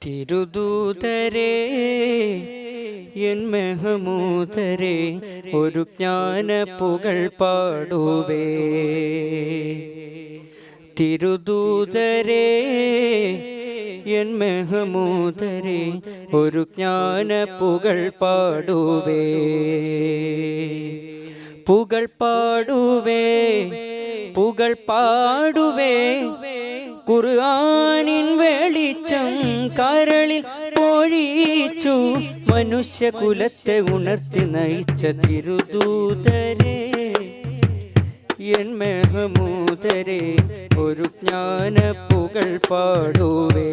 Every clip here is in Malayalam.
തിരുദൂതരേ എൻ മെഹമൂദരേ ഒരു ജ്ഞാന പുകൾ പാടുവേ. തിരുദൂതരേ എൻ മെഹമൂദരേ ഒരു ജ്ഞാന പുകൾ പാടുവേ. പുകൾ പാടുവേ പുകൾ പാടുവേ ഖുർആനിൻ വെളിച്ചം കരളിൽ പൊഴിച്ചു മനുഷ്യകുലത്തെ ഉണർത്തി നയിച്ച തിരുദൂതരേ എൻ മെഹമൂദരേ ഒരു ജ്ഞാന പുകൾ പാടുവേ.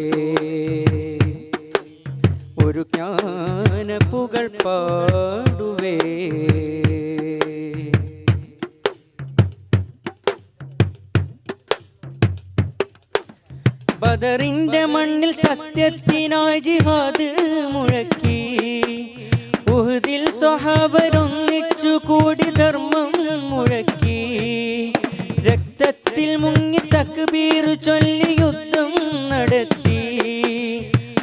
ഒരു ജ്ഞാന പുകൾ പാടുവേ. ബദറിന്റെ മണ്ണിൽ സത്യത്തിനായി ജിഹാദ് മുഴക്കി. ഉഹദിൽ സ്വഹാബരൊന്നിച്ചു കൂടി ധർമ്മം മുഴക്കി. രക്തത്തിൽ മുങ്ങി തക്ബീർ ചൊല്ലി യുദ്ധം നടത്തി.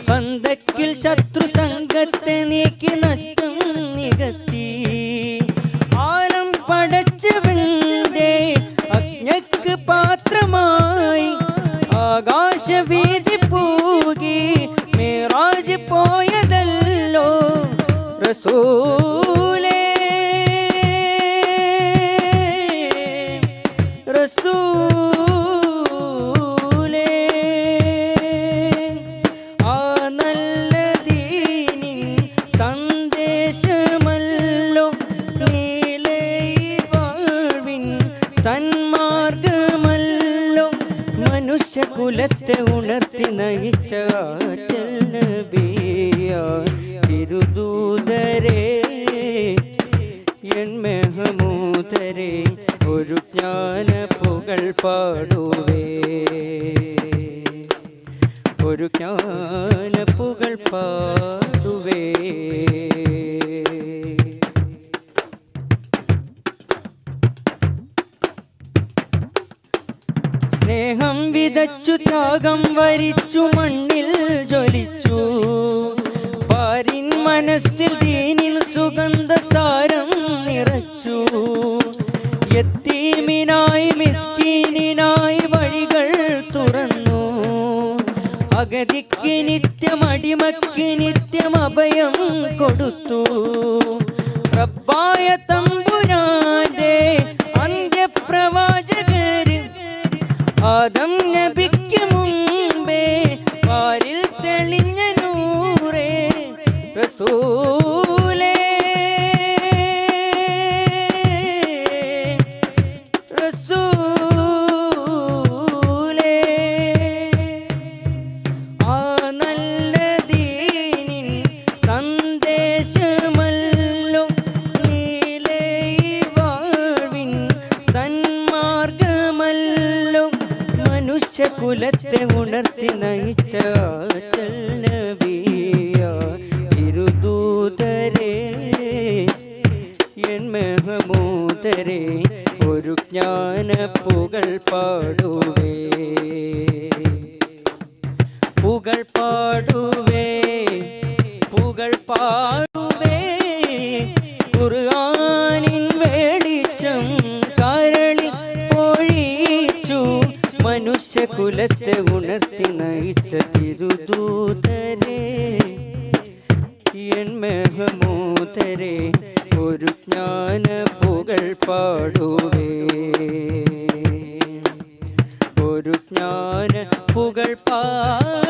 ഖന്തക്കിൽ ശത്രു സംഘത്തെ നീക്കി നഷ്ടം നികത്തി. ആലം പടച്ചവന്റെ അജ്ഞക്ക് പാത്രമായി ആകാശവീഥി പൂകി മിറാജ് പോയതല്ലോ റസൂലേ. റസൂലേ ആ നല്ല ദീനിൻ സന്ദേശമല്ലോ നീലേ വാഴ്വിൻ സന്മാർഗമല്ലോ മനുഷ്യകുലത്തെ ഉണർത്തി നയിച്ച ആറ്റൽ നബിയാ തിരുദൂതരേ എൻ മെഹമൂദരേ ഒരു ജ്ഞാന പുകൾ പാടുവേ. ഒരു ജ്ഞാന പുകൾ പാടുവേ. സ്നേഹം വിതച്ചു ത്യാഗം വരിച്ചു മണ്ണിൽ ജ്വലിച്ചു. പാരിൻ മനസ്സിൽ ദീനിൽ സുഗന്ധസാരം നിറച്ചു. യത്തീമിനായി മിസ്കീനിനായി വഴികൾ തുറന്നു. അഗതിക്ക് നിത്യം അടിമക്ക് നിത്യം അഭയം കൊടുത്തു. റബ്ബായ തമ്പുരാന്റെ അന്ത്യപ്രവാചകര് ആദം നബിക്ക് മുമ്പേ പാരിൽ തെളിഞ്ഞ നൂറേ റസൂലേ. റസൂലേ ആ നല്ല ദീനിൻ സന്ദേശമല്ലോ നീലേ വാഴ്വിൻ സന്മാർഗമല്ലോ മനുഷ്യകുലത്തെ ഉണർത്തി നയിച്ച ആറ്റൽ നബിയാ തിരുദൂതരേ എൻ മെഹമൂദരേ ഒരു ജ്ഞാന പുകൾ പാടുവേ. പുകൾ പാടുവേ പുകൾ പാടുവേ ഖുർആനിൻ വെളിച്ചം കരളിൽ പൊഴിച്ചു മനുഷ്യകുലത്തെ ഉണർത്തി നയിച്ച തിരുദൂതരേ എൻ മെഹമൂദരേ ഒരു ജ്ഞാന പുകൾ പാടുവേ. ഒരു ജ്ഞാന പുകൾ പാടുവേ.